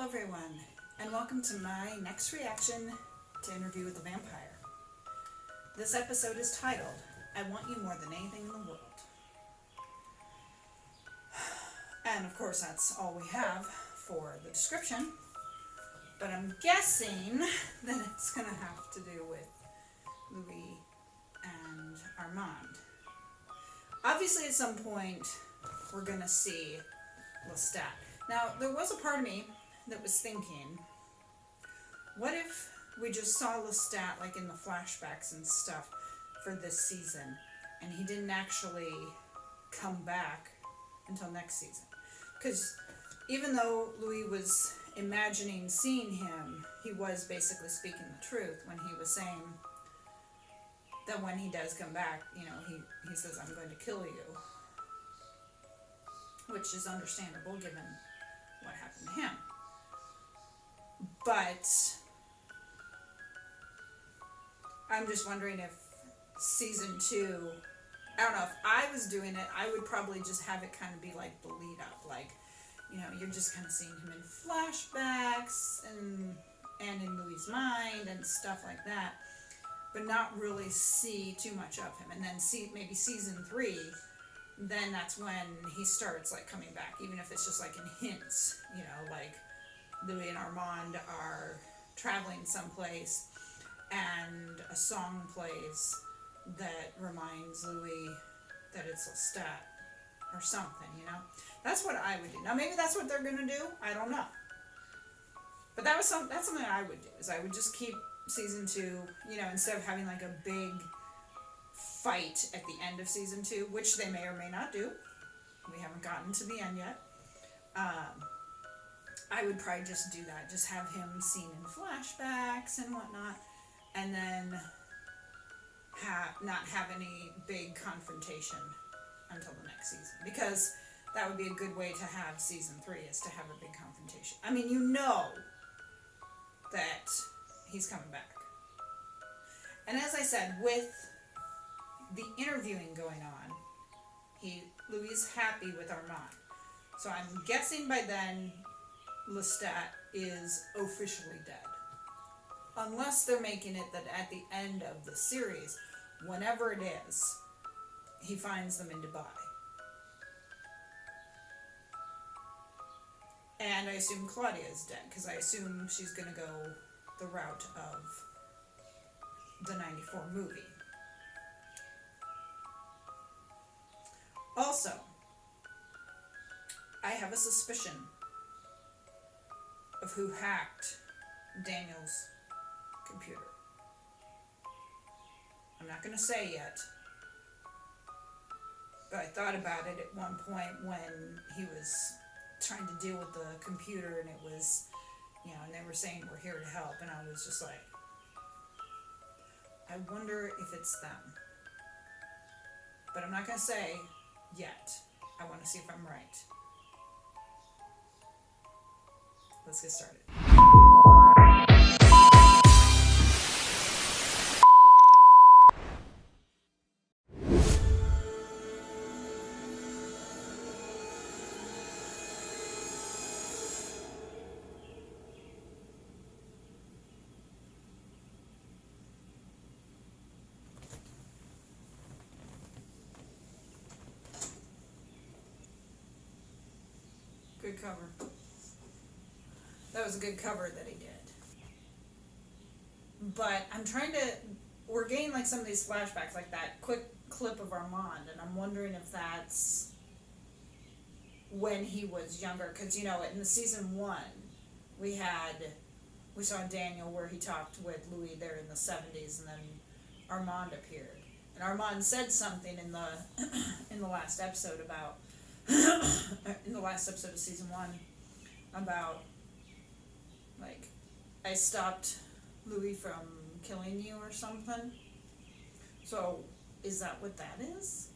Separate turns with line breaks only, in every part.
everyone, and welcome to my next reaction to Interview with the Vampire. This episode is titled, I Want You More Than Anything in the World. And of course that's all we have for the description, but I'm guessing that it's going to have to do with Louis and Armand. Obviously at some point we're going to see Lestat. Now, there was a part of me that was thinking, what if we just saw Lestat like in the flashbacks and stuff for this season, and he didn't actually come back until next season? Because even though Louis was imagining seeing him, he was basically speaking the truth when he was saying that when he does come back, he says, I'm going to kill you. Which is understandable given what happened to him. But I'm just wondering if season 2, I don't know, if I was doing it, I would probably just have it kind of be like the lead up. Like, you're just kind of seeing him in flashbacks and in Louis' mind and stuff like that. But not really see too much of him. And then maybe season 3, then that's when he starts like coming back, even if it's just like in hints, like Louis and Armand are traveling someplace and a song plays that reminds Louis that it's Lestat or something, That's what I would do. Now maybe that's what they're gonna do, I don't know. But that's something I would do, is I would just keep season 2, instead of having like a big fight at the end of season 2, which they may or may not do. We haven't gotten to the end yet. I would probably just do that. Just have him seen in flashbacks and whatnot, and then not have any big confrontation until the next season. Because that would be a good way to have season 3, is to have a big confrontation. I mean, that he's coming back. And as I said, with the interviewing going on, Louis is happy with Armand. So I'm guessing by then Lestat is officially dead. Unless they're making it that at the end of the series, whenever it is, he finds them in Dubai. And I assume Claudia is dead, because I assume she's going to go the route of the 94 movie. Also, I have a suspicion of who hacked Daniel's computer. I'm not going to say yet, but I thought about it at one point when he was trying to deal with the computer, and it was, and they were saying we're here to help, and I was just like, I wonder if it's them. But I'm not going to say yet. I want to see if I'm right. Let's get started. Good cover. That was a good cover that he did. But we're getting like some of these flashbacks, like that quick clip of Armand, and I'm wondering if that's when he was younger. Because, in the season 1, we saw Daniel where he talked with Louis there in the 70s, and then Armand appeared. And Armand said something in the last episode about in the last episode of season 1 about, like, I stopped Louis from killing you or something. So, is that what that is?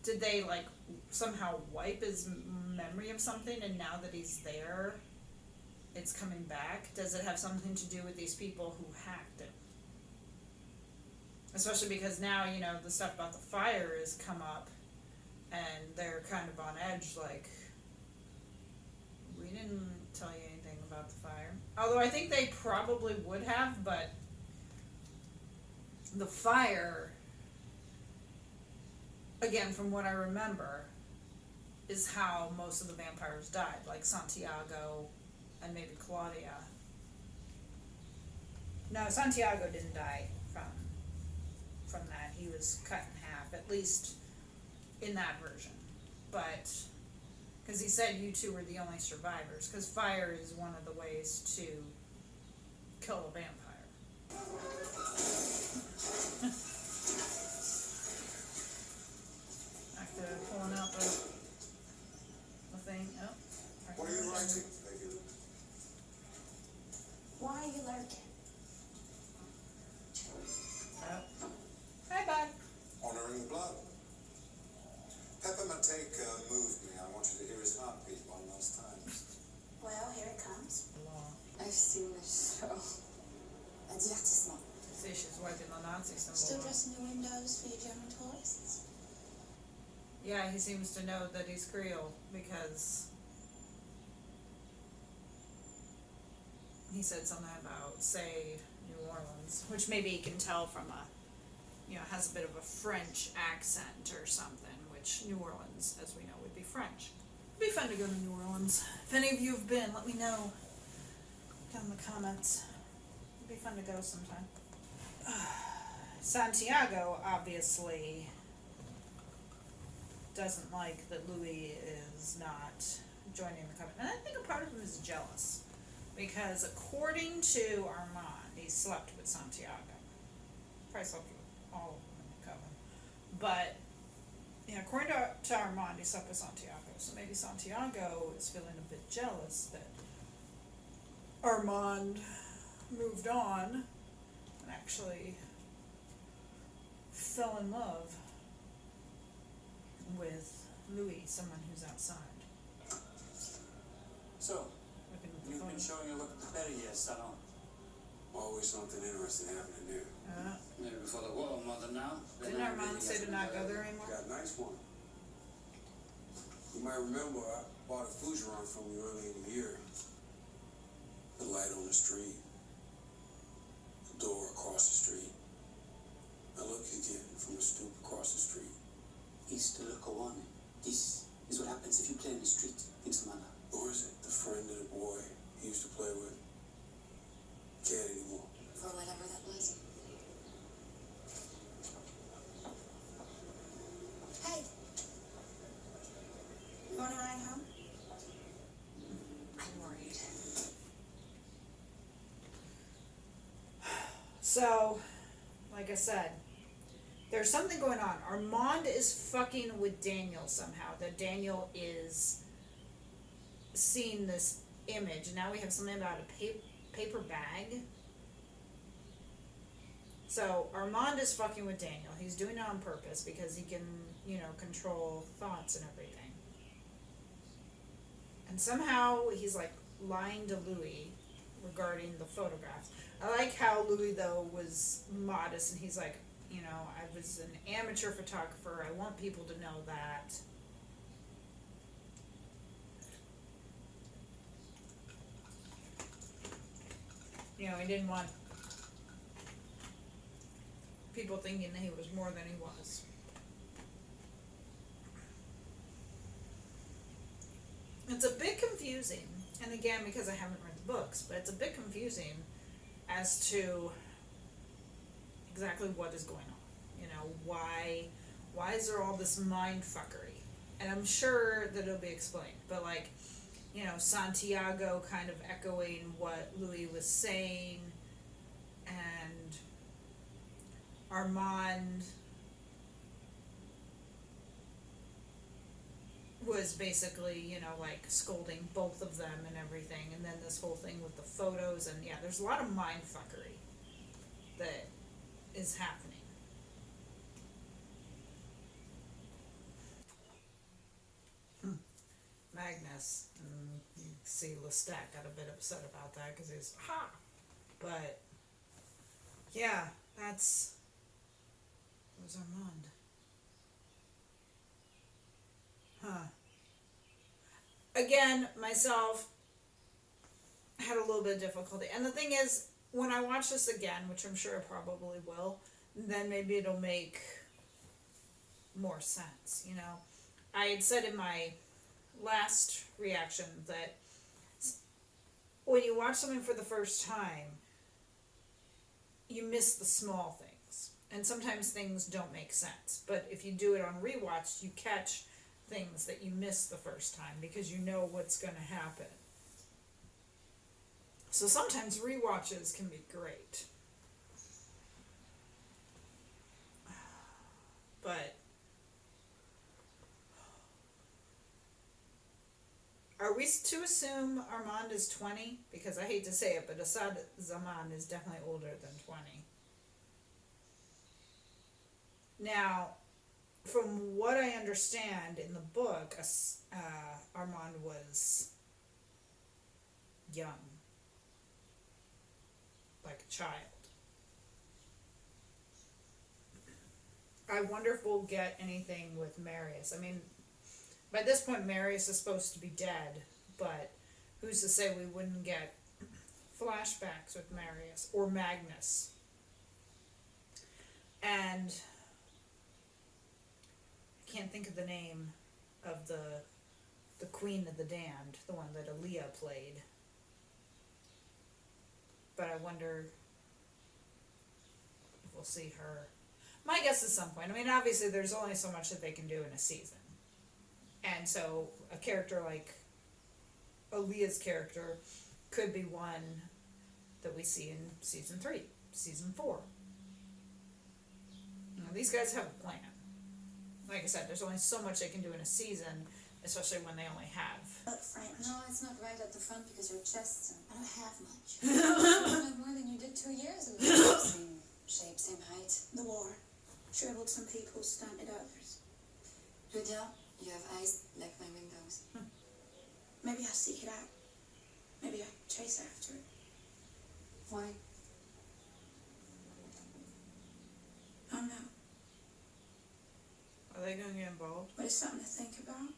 Did they, like, somehow wipe his memory of something, and now that he's there, it's coming back? Does it have something to do with these people who hacked it? Especially because now, the stuff about the fire has come up, and they're kind of on edge, like, we didn't tell you Although I think they probably would have, but the fire, again, from what I remember, is how most of the vampires died, like Santiago and maybe Claudia. No, Santiago didn't die from that. He was cut in half, at least in that version. But because he said you two were the only survivors, because fire is one of the ways to kill a vampire. After pulling out the thing. Oh.
What are you writing, Peggy?
Why are you lurking?
Oh. Hi, bud.
Honoring the blood. Pepper Mateka moved me. I want you to hear his heartbeat one last time.
Well, here it comes.
Law.
I've seen this show. A divertissement.
See, she's wiping the Nazi symbol.
Still
off.
dressing the windows for your German tourists?
Yeah, he seems to know that he's Creole because he said something about, say, New Orleans, which maybe he can tell from has a bit of a French accent or something, which New Orleans, as we know, would be French. It'd be fun to go to New Orleans. If any of you have been, let me know down in the comments. It'd be fun to go sometime. Santiago, obviously, doesn't like that Louis is not joining the covenant. And I think a part of him is jealous. Because according to Armand, he slept with Santiago. Probably slept with all of them in the coven. But, according to Armand, he slept with Santiago. So maybe Santiago is feeling a bit jealous that Armand moved on and actually fell in love with Louis, someone who's outside.
So,
Looking at the
you've
phone.
been showing a look at the Perrier salon.
Always something interesting happening there.
Maybe before the war, more than now.
Didn't Armand say to not go there anymore?
Got a nice one. You might remember I bought a Fougeron from you early in the year. The light on the street. The door across the street. The look you get from the stoop across the street.
East de Kawane. This is what happens if you play in the street in Samana.
Or is it the friend of the boy he used to play with? Can't anymore.
For whatever that was. Hey. You want to ride home? I'm worried.
So, like I said, there's something going on. Armand is fucking with Daniel somehow. That Daniel is seeing this image. Now we have something about a paper bag. So Armand is fucking with Daniel. He's doing it on purpose because he can, control thoughts and everything. And somehow he's like lying to Louis regarding the photographs. I like how Louis though was modest and he's like, I was an amateur photographer. I want people to know that. He didn't want people thinking that he was more than he was. It's a bit confusing, and again, because I haven't read the books, but it's a bit confusing as to exactly what is going on. Why is there all this mind fuckery? And I'm sure that it'll be explained, but Santiago kind of echoing what Louis was saying, and Armand was basically, scolding both of them and everything, and then this whole thing with the photos, and there's a lot of mind fuckery that is happening. Magnus, and you see Lestat got a bit upset about that because he's but that was Armand. Again, myself, had a little bit of difficulty. And the thing is, when I watch this again, which I'm sure I probably will, then maybe it'll make more sense, you know. I had said in my last reaction that when you watch something for the first time, you miss the small things. And sometimes things don't make sense. But if you do it on rewatch, you catch things that you missed the first time because you know what's going to happen. So sometimes rewatches can be great. But are we to assume Armand is 20? Because I hate to say it, but Assad Zaman is definitely older than 20. Now, from what I understand in the book, Armand was young, like a child. I wonder if we'll get anything with Marius. I mean, by this point, Marius is supposed to be dead, but who's to say we wouldn't get flashbacks with Marius or Magnus? And I can't think of the name of the Queen of the Damned, the one that Aaliyah played. But I wonder if we'll see her. My guess is some point. I mean, obviously, there's only so much that they can do in a season. And so a character like Aaliyah's character could be one that we see in season 3, season 4. You know, these guys have a plan. Like I said, there's only so much they can do in a season, especially when they only have.
French.
No, it's not right at the front because your chest's
I don't have much.
you have more than you did 2 years ago. Same shape, same height.
The war shriveled some people, stunted others.
Lydia, you have eyes like my windows.
Maybe I'll seek it out. Maybe I'll chase after it.
Why?
I don't know,
Are they going to get involved?
but it's something to think about.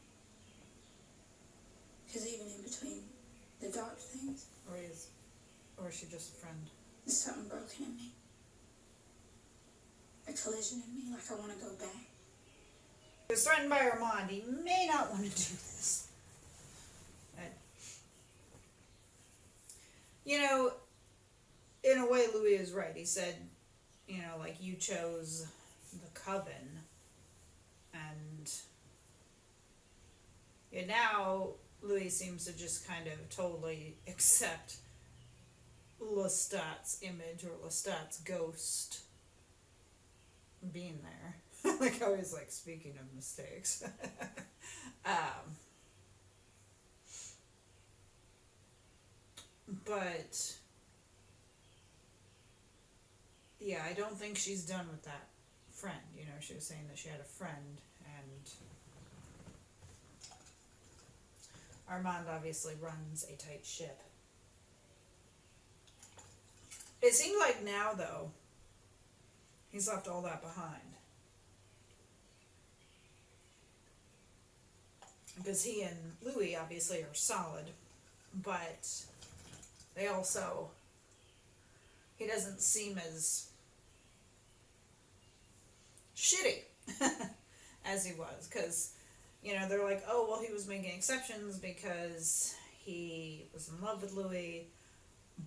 Because even in between the dark things,
Or is she just a friend?
there's something broken in me. A collision in me, like I want to go back.
He was threatened by Armand. He may not want to do this. But, you know, in a way, Louis is right. He said, you know, like, you chose the coven. And now Louis seems to just kind of totally accept Lestat's image or Lestat's ghost being there. Like I was like, speaking of mistakes. But yeah, I don't think she's done with that friend. You know, she was saying that she had a friend, and Armand obviously runs a tight ship. It seems like now, though, he's left all that behind. Because he and Louis obviously are solid, but they also, he doesn't seem as shitty as he was. Because, you know, they're like, oh, well, he was making exceptions because he was in love with Louis,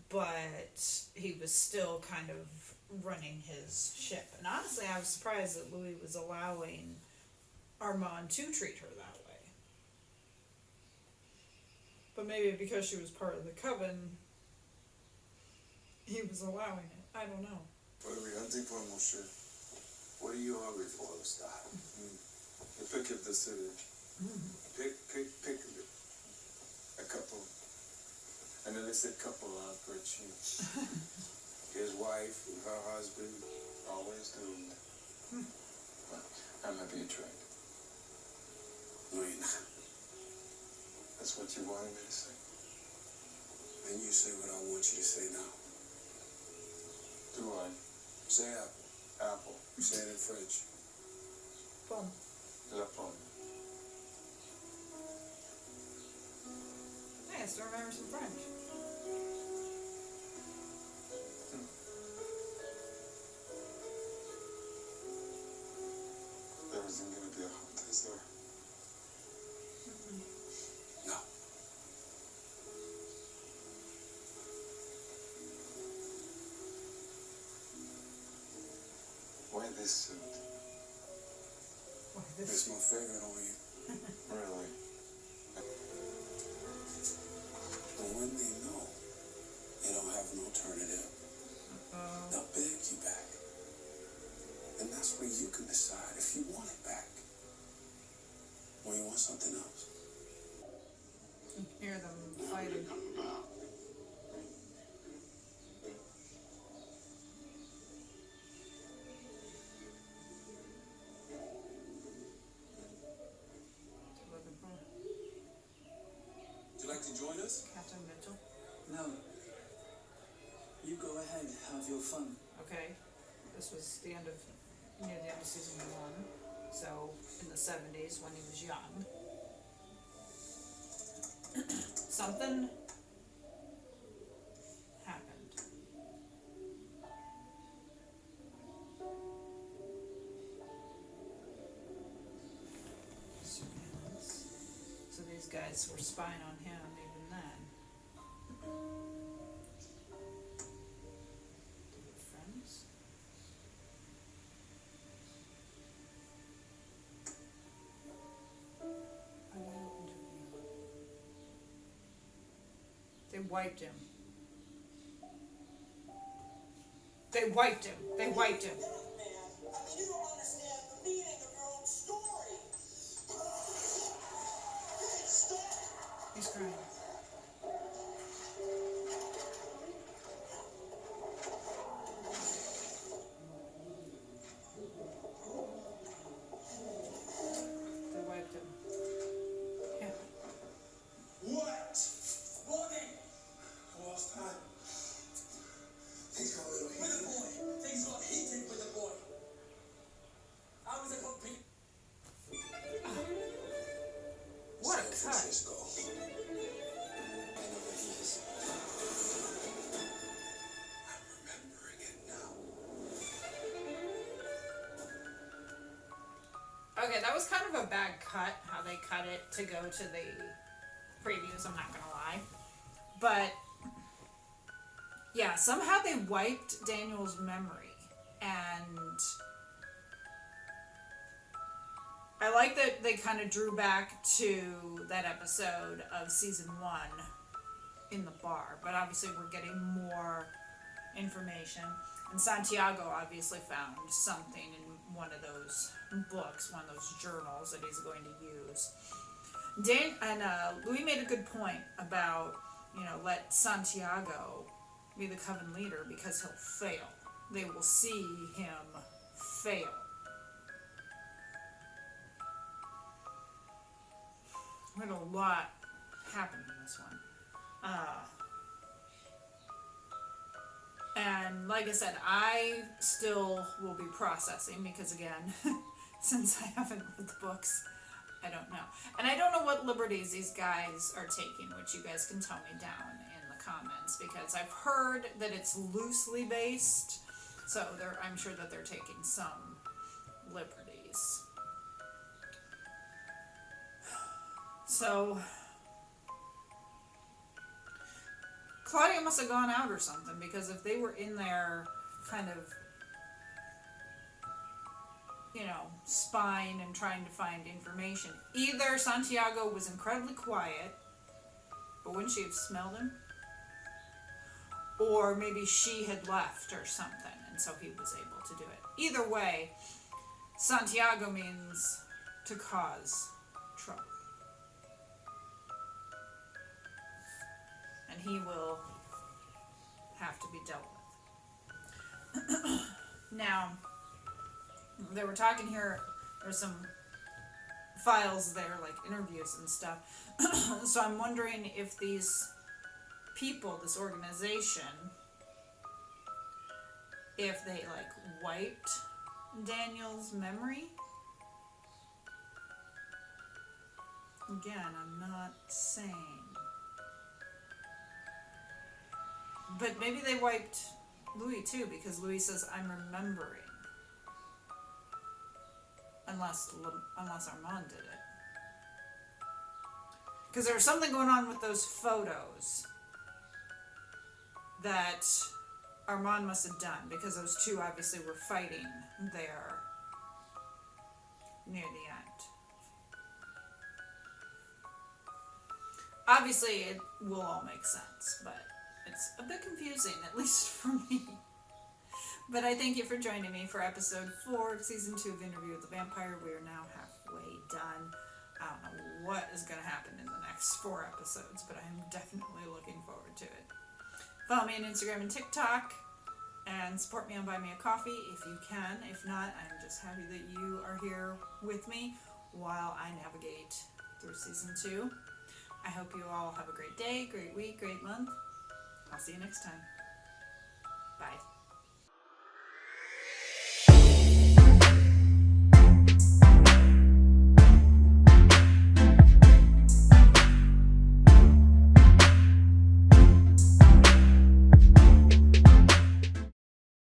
but he was still kind of running his ship. And honestly, I was surprised that Louis was allowing Armand to treat her that way. But maybe because she was part of the coven, he was allowing it. I don't know.
What are we hunting for, monsieur?
What are you hungry for, Lestat?
The pick of the city. Pick a couple.
I know they said couple a lot for a chief.
His wife and her husband.
Always doomed. Well, I might be attracted.
No, you're not.
That's what you wanted me to say.
And you say what I want you to say now.
Do I?
Say apple.
Apple.
Say it in French.
Boom.
La pomme.
Hey, I still remember some French.
isn't gonna be a hunt, is there?
No.
Why this suit?
It's my favorite on you.
Really?
And when they know, they don't have an alternative. They'll beg you back. And that's where you can decide if you want it back. Or you want something else.
Hear them fighting. Looking for
Would you like to join us?
Captain Mitchell.
No. You go ahead, have your fun.
Okay, this was near the end of season 1, so in the 70s when he was young. Something happened. Surveillance. So these guys were spying on him even then. They were friends? They wiped him. They wiped him. They wiped him.
I mean, you don't understand the meaning of your own story. Hey, stop!
He's crying. They wiped him. Yeah.
What? Morning! Lost time. Things got a little
With the boy. Things got heated with the boy. I was a complete.
What a
San
cut.
Francisco.
I know where he is.
I'm remembering it now.
Okay, that was kind of a bad cut, how they cut it to go to the previews, I'm not gonna lie. But, yeah, somehow they wiped Daniel's memory. And I like that they kind of drew back to that episode of season 1 in the bar. But obviously we're getting more information. And Santiago obviously found something in one of those books, one of those journals that he's going to use. Louis made a good point about, let Santiago be the coven leader because he'll fail. They will see him fail. We had a lot happen in this one. And like I said, I still will be processing because, again, since I haven't read the books, I don't know. And I don't know what liberties these guys are taking, which you guys can tell me down in the comments, because I've heard that it's loosely based, so I'm sure that they're taking some liberties. So Claudia must have gone out or something, because if they were in there kind of, spying and trying to find information, either Santiago was incredibly quiet, but wouldn't she have smelled him? Or maybe she had left or something, and so he was able to do it. Either way, Santiago means to cause trouble. And he will have to be dealt with. Now, they were talking here, there's some files there, like interviews and stuff. So I'm wondering if these people, this organization, if they wiped Daniel's memory. Again, I'm not saying. But maybe they wiped Louis too, because Louis says, I'm remembering. unless Armand did it. Because there was something going on with those photos that Armand must have done, because those two obviously were fighting there near the end. Obviously, it will all make sense, but it's a bit confusing, at least for me. But I thank you for joining me for episode 4 of season 2 of Interview with the Vampire. We are now halfway done. I don't know what is going to happen in the next 4 episodes, but I am definitely looking forward to it. Follow me on Instagram and TikTok, and support me on Buy Me a Coffee if you can. If not, I'm just happy that you are here with me while I navigate through season 2. I hope you all have a great day, great week, great month. I'll see you next time. Bye.